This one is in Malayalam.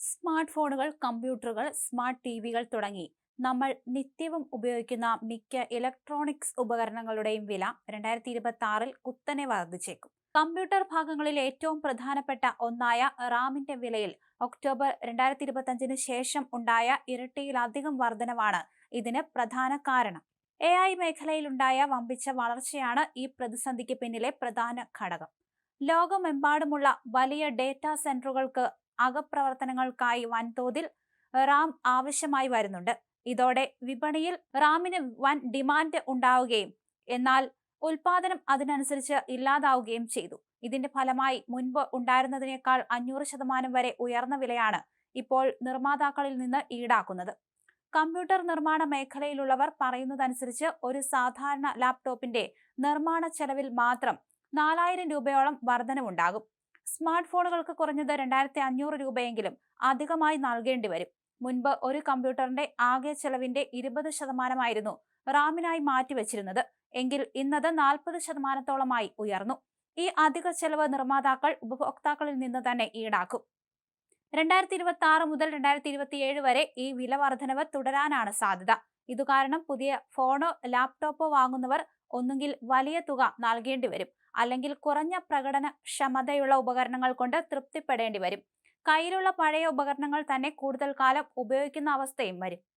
സ്മാർട്ട് ഫോണുകൾ, കമ്പ്യൂട്ടറുകൾ, സ്മാർട്ട് ടിവികൾ തുടങ്ങി നമ്മൾ നിത്യവും ഉപയോഗിക്കുന്ന മിക്ക ഇലക്ട്രോണിക്സ് ഉപകരണങ്ങളുടെയും വില 2026-ൽ കുത്തനെ വർദ്ധിച്ചേക്കും. കമ്പ്യൂട്ടർ ഭാഗങ്ങളിൽ ഏറ്റവും പ്രധാനപ്പെട്ട ഒന്നായ റാമിന്റെ വിലയിൽ ഒക്ടോബർ 2025 ശേഷം ഉണ്ടായ ഇരട്ടിയിലധികം വർധനവാണ് ഇതിന് പ്രധാന കാരണം. AI മേഖലയിലുണ്ടായ വമ്പിച്ച വളർച്ചയാണ് ഈ പ്രതിസന്ധിക്ക് പിന്നിലെ പ്രധാന ഘടകം. ലോകമെമ്പാടുമുള്ള വലിയ ഡേറ്റാ സെന്ററുകൾക്ക് അകപ്രവർത്തനങ്ങൾക്കായി വൻതോതിൽ റാം ആവശ്യമായി വരുന്നുണ്ട്. ഇതോടെ വിപണിയിൽ റാമിന് വൻ ഡിമാൻഡ് ഉണ്ടാവുകയും എന്നാൽ ഉൽപാദനം അതിനനുസരിച്ച് ഇല്ലാതാവുകയും ചെയ്തു. ഇതിന്റെ ഫലമായി മുൻപ് ഉണ്ടായിരുന്നതിനേക്കാൾ 500% വരെ ഉയർന്ന വിലയാണ് ഇപ്പോൾ നിർമ്മാതാക്കളിൽ നിന്ന് ഈടാക്കുന്നത്. കമ്പ്യൂട്ടർ നിർമ്മാണ മേഖലയിലുള്ളവർ പറയുന്നതനുസരിച്ച് ഒരു സാധാരണ ലാപ്ടോപ്പിന്റെ നിർമ്മാണ ചെലവിൽ മാത്രം 4000 രൂപയോളം വർധനവുണ്ടാകും. സ്മാർട്ട് ഫോണുകൾക്ക് കുറഞ്ഞത് 2500 രൂപയെങ്കിലും അധികമായി നൽകേണ്ടി വരും. മുൻപ് ഒരു കമ്പ്യൂട്ടറിന്റെ ആകെ ചെലവിന്റെ 20% റാമിനായി മാറ്റിവെച്ചിരുന്നത്. എങ്കിൽ ഇന്നത് 40%-ഓളമായി ഉയർന്നു. ഈ അധിക ചെലവ് നിർമ്മാതാക്കൾ ഉപഭോക്താക്കളിൽ നിന്ന് തന്നെ ഈടാക്കും. 2026 മുതൽ 2027 വരെ ഈ വില വർധനവ് തുടരാനാണ് സാധ്യത. ഇതുകാരണം പുതിയ ഫോണോ ലാപ്ടോപ്പോ വാങ്ങുന്നവർ ഒന്നുകിൽ വലിയ തുക നൽകേണ്ടി വരും, അല്ലെങ്കിൽ കുറഞ്ഞ പ്രകടന ക്ഷമതയുള്ള ഉപകരണങ്ങൾ കൊണ്ട് തൃപ്തിപ്പെടേണ്ടി വരും. കയ്യിലുള്ള പഴയ ഉപകരണങ്ങൾ തന്നെ കൂടുതൽ കാലം ഉപയോഗിക്കുന്ന അവസ്ഥയും വരും.